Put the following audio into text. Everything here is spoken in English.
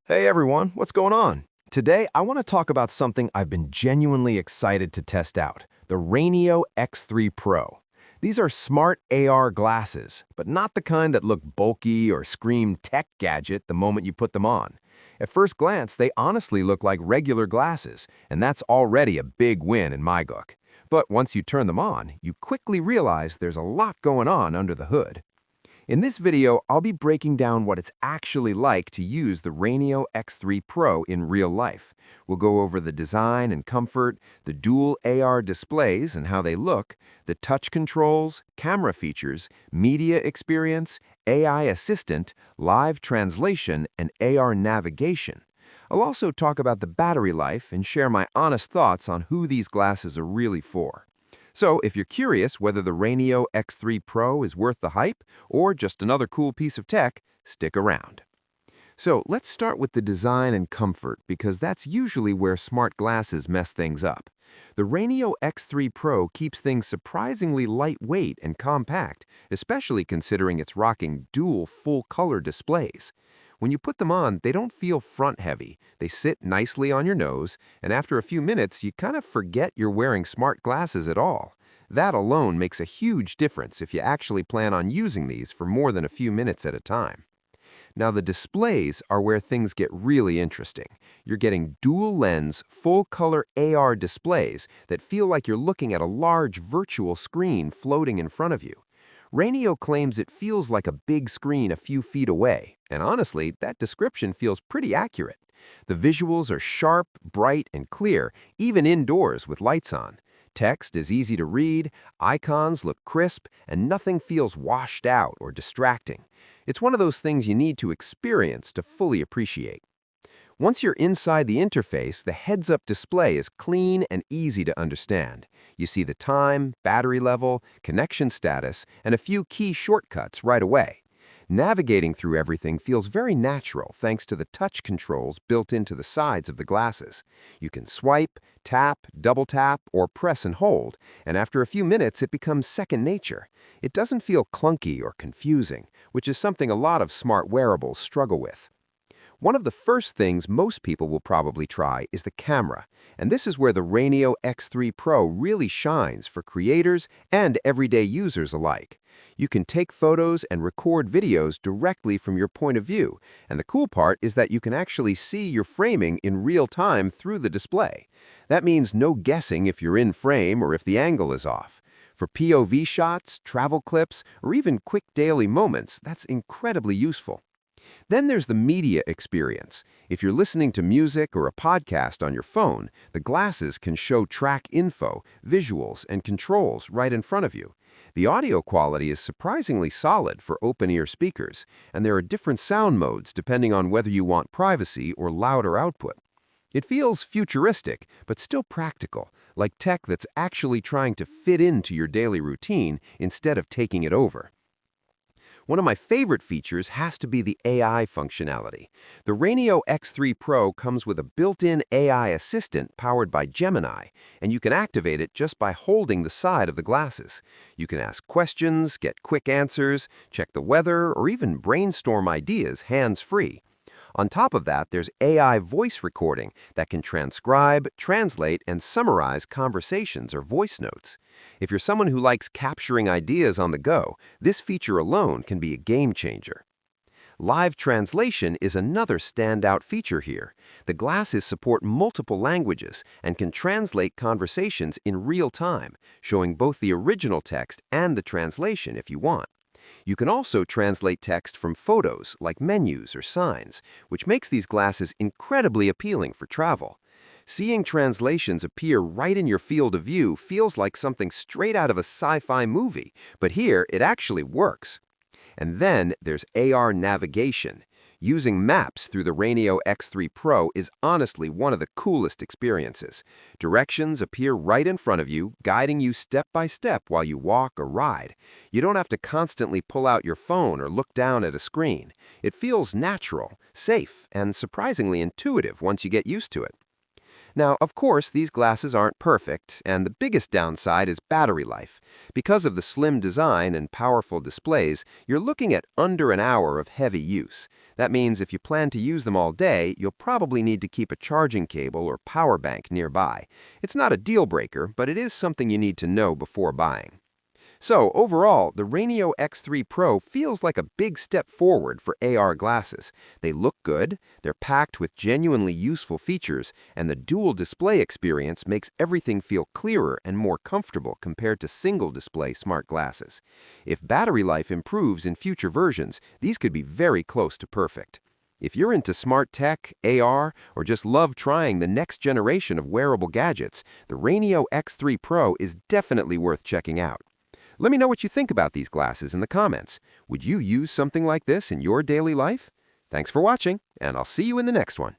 Hey everyone, what's going on? Today, I want to talk about something I've been genuinely excited to test out, the RayNeo X3 Pro. These are smart AR glasses, but not the kind that look bulky or scream tech gadget the moment you put them on. At first glance, they honestly look like regular glasses, and that's already a big win in my book. But once you turn them on, you quickly realize there's a lot going on under the hood. In this video, I'll be breaking down what it's actually like to use the RayNeo X3 Pro in real life. We'll go over the design and comfort, the dual AR displays and how they look, the touch controls, camera features, media experience, AI assistant, live translation, and AR navigation. I'll also talk about the battery life and share my honest thoughts on who these glasses are really for. So, if you're curious whether the RayNeo X3 Pro is worth the hype or just another cool piece of tech, stick around. So, let's start with the design and comfort because that's usually where smart glasses mess things up. The RayNeo X3 Pro keeps things surprisingly lightweight and compact, especially considering it's rocking dual full-color displays. When you put them on, they don't feel front-heavy. They sit nicely on your nose, and after a few minutes, you kind of forget you're wearing smart glasses at all. That alone makes a huge difference if you actually plan on using these for more than a few minutes at a time. Now, the displays are where things get really interesting. You're getting dual-lens, full-color AR displays that feel like you're looking at a large virtual screen floating in front of you. RayNeo claims it feels like a big screen a few feet away, and honestly, that description feels pretty accurate. The visuals are sharp, bright, and clear, even indoors with lights on. Text is easy to read, icons look crisp, and nothing feels washed out or distracting. It's one of those things you need to experience to fully appreciate. Once you're inside the interface, the heads-up display is clean and easy to understand. You see the time, battery level, connection status, and a few key shortcuts right away. Navigating through everything feels very natural thanks to the touch controls built into the sides of the glasses. You can swipe, tap, double tap, or press and hold, and after a few minutes it becomes second nature. It doesn't feel clunky or confusing, which is something a lot of smart wearables struggle with. One of the first things most people will probably try is the camera, and this is where the RayNeo X3 Pro really shines for creators and everyday users alike. You can take photos and record videos directly from your point of view, and the cool part is that you can actually see your framing in real time through the display. That means no guessing if you're in frame or if the angle is off. For POV shots, travel clips, or even quick daily moments, that's incredibly useful. Then there's the media experience. If you're listening to music or a podcast on your phone, the glasses can show track info, visuals, and controls right in front of you. The audio quality is surprisingly solid for open-ear speakers, and there are different sound modes depending on whether you want privacy or louder output. It feels futuristic, but still practical, like tech that's actually trying to fit into your daily routine instead of taking it over. One of my favorite features has to be the AI functionality. The RayNeo X3 Pro comes with a built-in AI assistant powered by Gemini, and you can activate it just by holding the side of the glasses. You can ask questions, get quick answers, check the weather, or even brainstorm ideas hands-free. On top of that, there's AI voice recording that can transcribe, translate, and summarize conversations or voice notes. If you're someone who likes capturing ideas on the go, this feature alone can be a game changer. Live translation is another standout feature here. The glasses support multiple languages and can translate conversations in real time, showing both the original text and the translation if you want. You can also translate text from photos, like menus or signs, which makes these glasses incredibly appealing for travel. Seeing translations appear right in your field of view feels like something straight out of a sci-fi movie, but here it actually works. And then there's AR navigation. Using maps through the RayNeo X3 Pro is honestly one of the coolest experiences. Directions appear right in front of you, guiding you step by step while you walk or ride. You don't have to constantly pull out your phone or look down at a screen. It feels natural, safe, and surprisingly intuitive once you get used to it. Now, of course, these glasses aren't perfect, and the biggest downside is battery life. Because of the slim design and powerful displays, you're looking at under an hour of heavy use. That means if you plan to use them all day, you'll probably need to keep a charging cable or power bank nearby. It's not a deal breaker, but it is something you need to know before buying. So, overall, the RayNeo X3 Pro feels like a big step forward for AR glasses. They look good, they're packed with genuinely useful features, and the dual display experience makes everything feel clearer and more comfortable compared to single-display smart glasses. If battery life improves in future versions, these could be very close to perfect. If you're into smart tech, AR, or just love trying the next generation of wearable gadgets, the RayNeo X3 Pro is definitely worth checking out. Let me know what you think about these glasses in the comments. Would you use something like this in your daily life? Thanks for watching, and I'll see you in the next one.